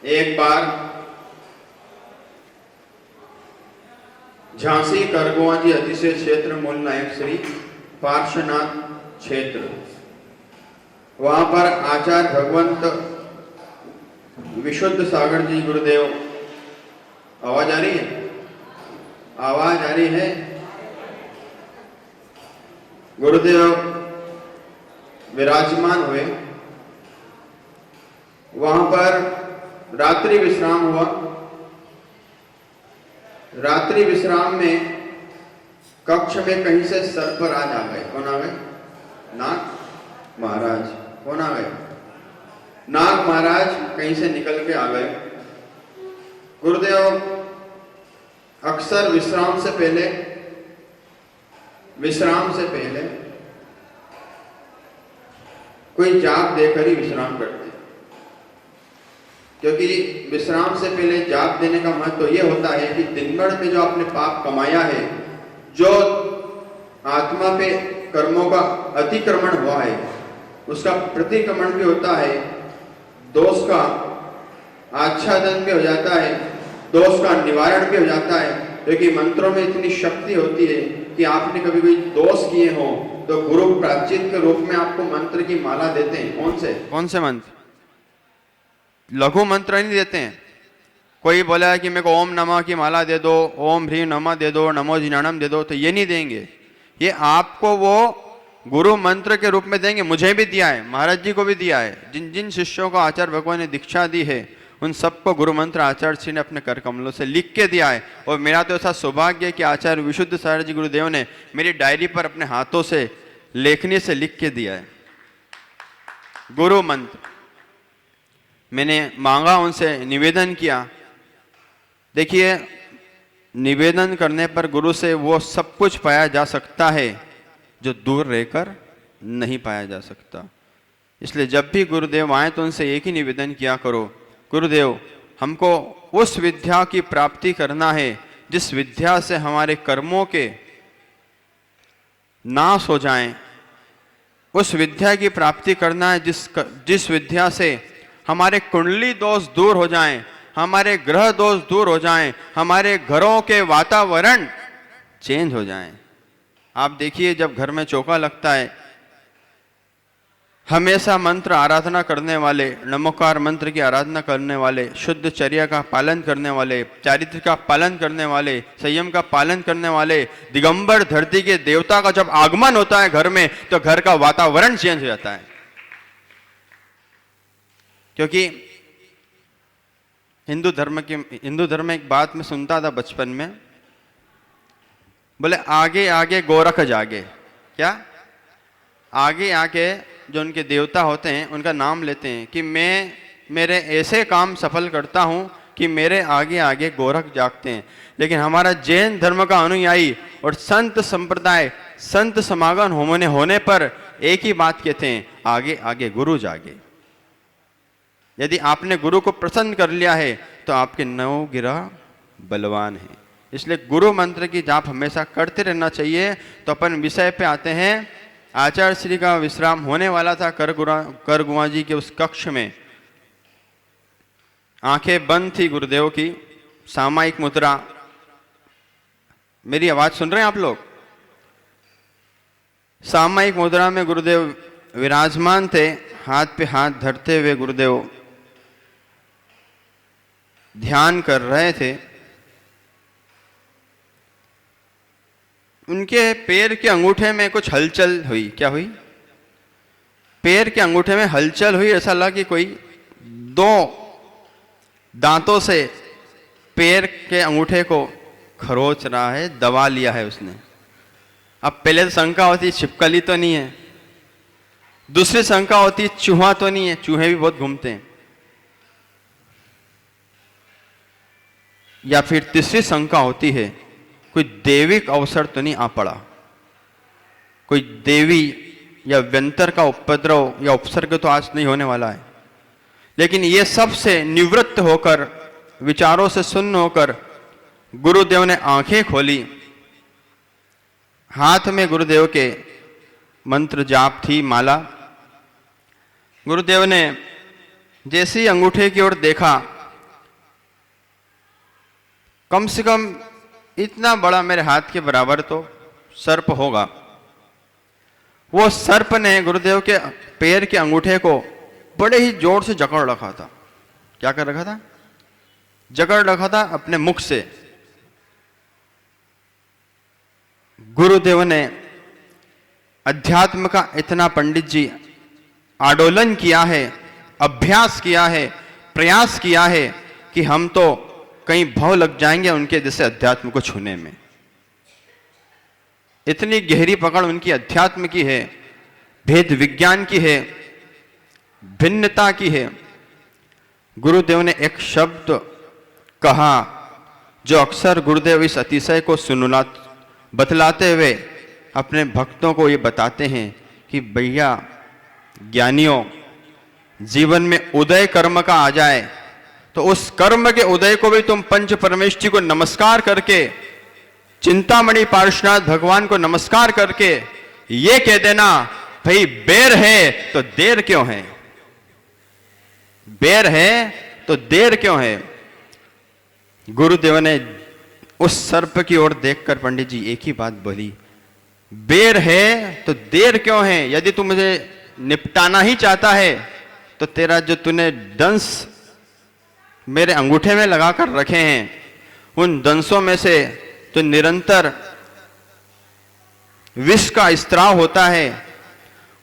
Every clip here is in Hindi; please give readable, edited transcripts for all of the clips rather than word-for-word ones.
एक बार झांसी करगोआ जी अतिशय क्षेत्र मूल नायक श्री पार्श्वनाथ क्षेत्र, वहां पर आचार्य भगवंत विशुद्ध सागर जी गुरुदेव, आवाज आ रही है? आवाज आ रही है? गुरुदेव विराजमान हुए, वहां पर रात्रि विश्राम हुआ। रात्रि विश्राम में कक्ष में कहीं से सर्पराज आ गए। कौन आ गए? नाग महाराज। कौन आ गए? नाग महाराज कहीं से निकल के आ गए। गुरुदेव अक्सर विश्राम से पहले कोई जाप देकर ही विश्राम करते, क्योंकि विश्राम से पहले जाप देने का महत्व तो यह होता है कि दिन भर में जो आपने पाप कमाया है, जो आत्मा पे कर्मों का अतिक्रमण हुआ है, उसका प्रतिक्रमण भी होता है, दोष का आच्छादन भी हो जाता है, दोष का निवारण भी हो जाता है। क्योंकि मंत्रों में इतनी शक्ति होती है कि आपने कभी कोई दोष किए हो तो गुरु प्रायश्चित के रूप में आपको मंत्र की माला देते हैं। कौन से मंत्र? लघु मंत्र नहीं देते हैं। कोई बोला है कि मेरे को ओम नमः की माला दे दो, ओम ह्रीं नमः दे दो, नमो जिनाणम दे दो, तो ये नहीं देंगे। ये आपको वो गुरु मंत्र के रूप में देंगे। मुझे भी दिया है, महाराज जी को भी दिया है। जिन जिन शिष्यों को आचार्य भगवान ने दीक्षा दी है, उन सबको गुरु मंत्र आचार्य श्री ने अपने कर कमलों से लिख के दिया है। और मेरा तो ऐसा सौभाग्य है कि आचार्य विशुद्ध सागर जी गुरुदेव ने मेरी डायरी पर अपने हाथों से लेखनी से लिख के दिया है गुरु मंत्र। मैंने मांगा, उनसे निवेदन किया। देखिए, निवेदन करने पर गुरु से वो सब कुछ पाया जा सकता है जो दूर रहकर नहीं पाया जा सकता। इसलिए जब भी गुरुदेव आए तो उनसे एक ही निवेदन किया करो, गुरुदेव हमको उस विद्या की प्राप्ति करना है जिस विद्या से हमारे कर्मों के नाश हो जाएं। उस विद्या की प्राप्ति करना है जिस विद्या से हमारे कुंडली दोष दूर हो जाएं, हमारे ग्रह दोष दूर हो जाएं, हमारे घरों के वातावरण चेंज हो जाएं। आप देखिए, जब घर में चौका लगता है, हमेशा मंत्र आराधना करने वाले, नमोकार मंत्र की आराधना करने वाले, शुद्ध चर्या का पालन करने वाले, चारित्र का पालन करने वाले, संयम का पालन करने वाले, दिगंबर धरती के देवता का जब आगमन होता है घर में, तो घर का वातावरण चेंज हो जाता है। क्योंकि हिंदू धर्म में एक बात मैं सुनता था बचपन में, बोले आगे आगे गोरख जागे। क्या? आगे आगे जो उनके देवता होते हैं उनका नाम लेते हैं कि मैं मेरे ऐसे काम सफल करता हूं कि मेरे आगे आगे गोरख जागते हैं। लेकिन हमारा जैन धर्म का अनुयायी और संत संप्रदाय, संत समागम होने पर एक ही बात कहते हैं, आगे आगे गुरु जागे। यदि आपने गुरु को प्रसन्न कर लिया है तो आपके 9 ग्रह बलवान हैं। इसलिए गुरु मंत्र की जाप हमेशा करते रहना चाहिए। तो अपन विषय पे आते हैं। आचार्य श्री का विश्राम होने वाला था करगुआ जी के उस कक्ष में। आंखें बंद थी गुरुदेव की, सामायिक मुद्रा। मेरी आवाज सुन रहे हैं आप लोग? सामायिक मुद्रा में गुरुदेव विराजमान थे, हाथ पे हाथ धरते हुए गुरुदेव ध्यान कर रहे थे। उनके पैर के अंगूठे में कुछ हलचल हुई। क्या हुई? पैर के अंगूठे में हलचल हुई। ऐसा लगा कि कोई 2 दांतों से पैर के अंगूठे को खरोच रहा है, दबा लिया है उसने। अब पहले तो शंका होती छिपकली तो नहीं है, दूसरी शंका होती चूहा तो नहीं है, चूहे भी बहुत घूमते हैं, या फिर तीसरी शंका होती है कोई दैविक अवसर तो नहीं आ पड़ा, कोई देवी या व्यंतर का उपद्रव या उपसर्ग तो आज नहीं होने वाला है। लेकिन ये सब से निवृत्त होकर, विचारों से शून्य होकर गुरुदेव ने आंखें खोली। हाथ में गुरुदेव के मंत्र जाप थी, माला। गुरुदेव ने जैसे ही अंगूठे की ओर देखा कम से कम इतना बड़ा मेरे हाथ के बराबर तो सर्प होगा। वो सर्प ने गुरुदेव के पैर के अंगूठे को बड़े ही जोर से जकड़ रखा था। क्या कर रखा था? जकड़ रखा था अपने मुख से। गुरुदेव ने अध्यात्म का इतना पंडित जी आंदोलन किया है, अभ्यास किया है, प्रयास किया है कि हम तो कहीं भाव लग जाएंगे उनके जैसे अध्यात्म को छूने में। इतनी गहरी पकड़ उनकी अध्यात्म की है, भेद विज्ञान की है, भिन्नता की है। गुरुदेव ने एक शब्द कहा जो अक्सर गुरुदेव इस अतिशय को बतलाते हुए अपने भक्तों को ये बताते हैं कि भैया ज्ञानियों, जीवन में उदय कर्म का आ जाए तो उस कर्म के उदय को भी तुम पंच परमेष्ठी को नमस्कार करके, चिंतामणि पार्श्वनाथ भगवान को नमस्कार करके ये कह देना, भाई बेर है तो देर क्यों है? बेर है तो देर क्यों है? गुरुदेव ने उस सर्प की ओर देखकर पंडित जी एक ही बात बोली, बेर है तो देर क्यों है? यदि तू मुझे निपटाना ही चाहता है तो तेरा जो तूने दंश मेरे अंगूठे में लगाकर रखे हैं, उन दंशों में से तो निरंतर विष का स्त्राव होता है,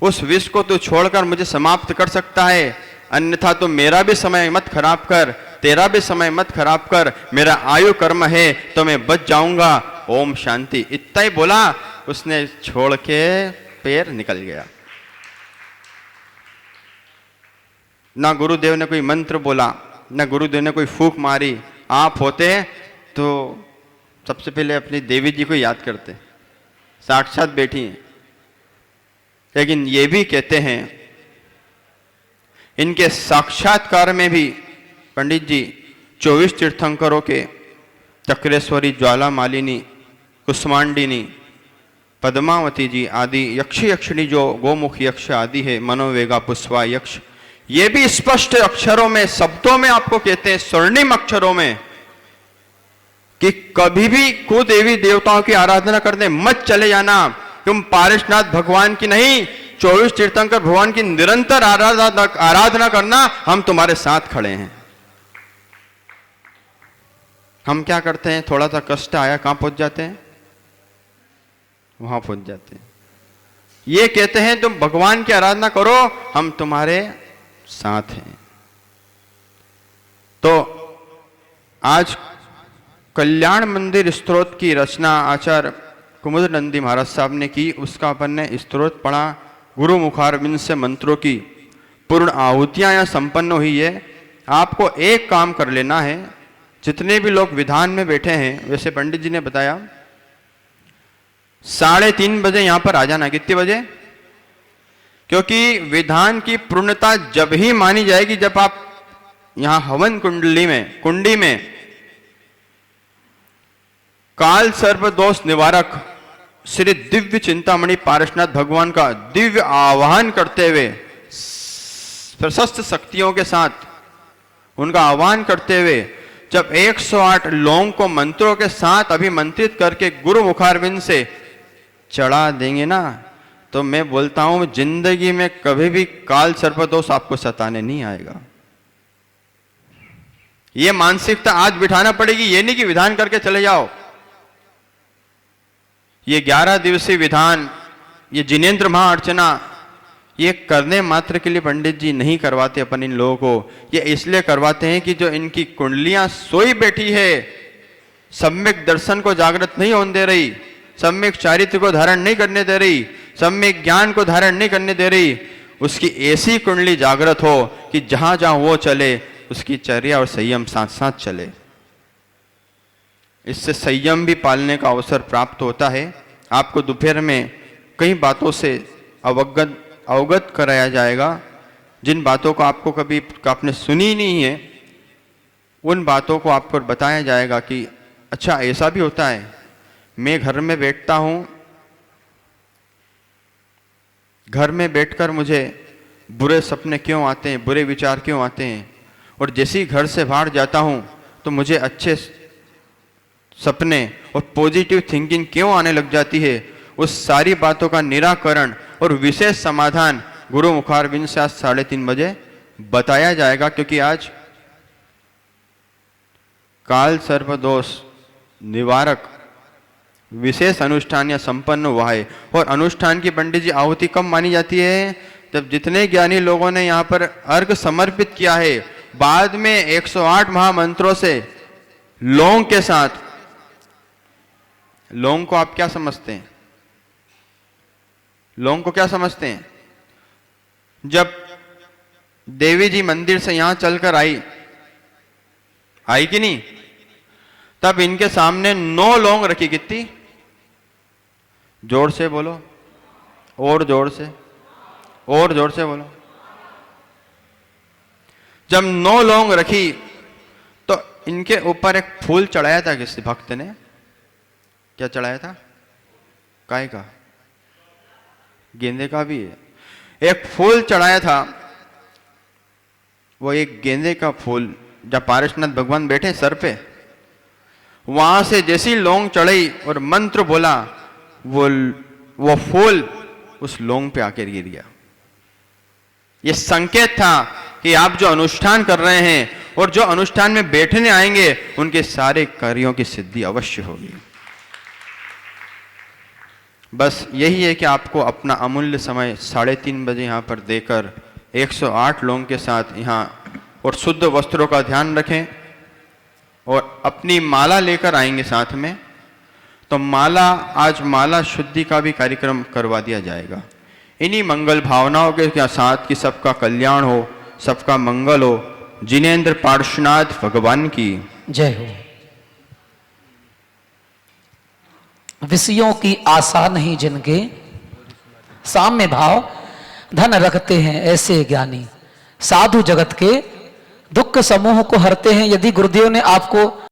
उस विष को तू छोड़कर मुझे समाप्त कर सकता है, अन्यथा तो मेरा भी समय मत खराब कर, तेरा भी समय मत खराब कर, मेरा आयु कर्म है तो मैं बच जाऊंगा। ओम शांति। इतना ही बोला, उसने छोड़ के पैर निकल गया। ना गुरुदेव ने कोई मंत्र बोला, ना गुरुदेव ने कोई फूंक मारी। आप होते तो सबसे पहले अपनी देवी जी को याद करते, साक्षात बैठी हैं। लेकिन ये भी कहते हैं इनके साक्षात्कार में भी पंडित जी 24 तीर्थंकरों के चक्रेश्वरी, ज्वाला मालिनी, कुष्मांडिनी, पद्मावती जी आदि यक्षी यक्षिणी जो गोमुख यक्ष आदि है, मनोवेगा, पुष्पा यक्ष, ये भी स्पष्ट अक्षरों में, शब्दों में आपको कहते हैं, स्वर्णिम अक्षरों में, कि कभी भी कुदेवी देवताओं की आराधना करने मत चले जाना। तुम पारेशनाथ भगवान की नहीं, 24 तीर्थंकर भगवान की निरंतर आराधना करना, हम तुम्हारे साथ खड़े हैं। हम क्या करते हैं? थोड़ा सा कष्ट आया, कहां पहुंच जाते हैं? वहां पहुंच जाते हैं। ये कहते हैं तुम भगवान की आराधना करो, हम तुम्हारे साथ हैं। तो आज कल्याण मंदिर स्तोत्र की रचना आचार्य कुमुद नंदी महाराज साहब ने की। उसका अपन ने स्तोत्र पढ़ा, गुरु मुखारविंद से मंत्रों की पूर्ण आहुतियां यहाँ संपन्न हुई है। आपको एक काम कर लेना है, जितने भी लोग विधान में बैठे हैं, वैसे पंडित जी ने बताया 3:30 बजे यहां पर आ जाना। कितने बजे? क्योंकि विधान की पूर्णता जब ही मानी जाएगी जब आप यहां हवन कुंडी में काल सर्प दोष निवारक श्री दिव्य चिंतामणि पारेशनाथ भगवान का दिव्य आवाहन करते हुए, प्रशस्त शक्तियों के साथ उनका आह्वान करते हुए, जब 108 लोगों को मंत्रों के साथ अभिमंत्रित करके गुरु मुखारविंद से चढ़ा देंगे ना, तो मैं बोलता हूं जिंदगी में कभी भी काल सर्पदोष आपको सताने नहीं आएगा। यह मानसिकता आज बिठाना पड़ेगी। ये नहीं कि विधान करके चले जाओ। ये 11 दिवसीय विधान, ये जिनेन्द्र महाअर्चना, ये करने मात्र के लिए पंडित जी नहीं करवाते अपन इन लोगों को। ये इसलिए करवाते हैं कि जो इनकी कुंडलियां सोई बैठी है, सम्यक दर्शन को जागृत नहीं होने दे रही, सम्यक चारित्र को धारण नहीं करने दे रही, सम्यक ज्ञान को धारण नहीं करने दे रही, उसकी ऐसी कुंडली जागृत हो कि जहां जहां वो चले उसकी चर्या और संयम साथ साथ चले। इससे संयम भी पालने का अवसर प्राप्त होता है। आपको दोपहर में कई बातों से अवगत कराया जाएगा, जिन बातों को आपको कभी आपने सुनी नहीं है, उन बातों को आपको बताया जाएगा कि अच्छा ऐसा भी होता है। मैं घर में बैठता हूं, घर में बैठकर मुझे बुरे सपने क्यों आते हैं, बुरे विचार क्यों आते हैं, और जैसे ही घर से बाहर जाता हूं तो मुझे अच्छे सपने और पॉजिटिव थिंकिंग क्यों आने लग जाती है, उस सारी बातों का निराकरण और विशेष समाधान गुरु मुखारविंद से आज 3:30 बजे बताया जाएगा। क्योंकि आज काल सर्प दोष निवारक विशेष अनुष्ठान या संपन्न हुआ है। और अनुष्ठान की पंडित जी आहुति कब मानी जाती है, जब जितने ज्ञानी लोगों ने यहाँ पर अर्घ समर्पित किया है, बाद में 108 महामंत्रों से लौंग के साथ। लौंग को आप क्या समझते हैं? लौंग को क्या समझते हैं? जब देवी जी मंदिर से यहां चलकर आई कि नहीं, तब इनके सामने 9 लौंग रखी। कितनी? जोर से बोलो, और जोर से, और जोर से बोलो। जब 9 लौंग रखी तो इनके ऊपर एक फूल चढ़ाया था किसी भक्त ने। क्या चढ़ाया था? काय का? गेंदे का भी है। एक फूल चढ़ाया था, वो एक गेंदे का फूल। जब पारसनाथ भगवान बैठे सर पे, वहां से जैसी लौंग चढ़ी और मंत्र बोला, वो फूल उस लौंग पे आकर गिर गया। ये संकेत था कि आप जो अनुष्ठान कर रहे हैं और जो अनुष्ठान में बैठने आएंगे, उनके सारे कार्यों की सिद्धि अवश्य होगी। बस यही है कि आपको अपना अमूल्य समय 3:30 बजे यहाँ पर देकर 108 लोगों के साथ यहाँ और शुद्ध वस्त्रों का ध्यान रखें और अपनी माला लेकर आएंगे साथ में। तो आज माला शुद्धि का भी कार्यक्रम करवा दिया जाएगा। इन्हीं मंगल भावनाओं के साथ कि सबका कल्याण हो, सबका मंगल हो। जिनेंद्र पार्श्वनाथ भगवान की जय हो। विषयों की आशा नहीं जिनके, साम्य भाव धन रखते हैं ऐसे ज्ञानी, साधु जगत के दुख समूह को हरते हैं। यदि गुरुदेव ने आपको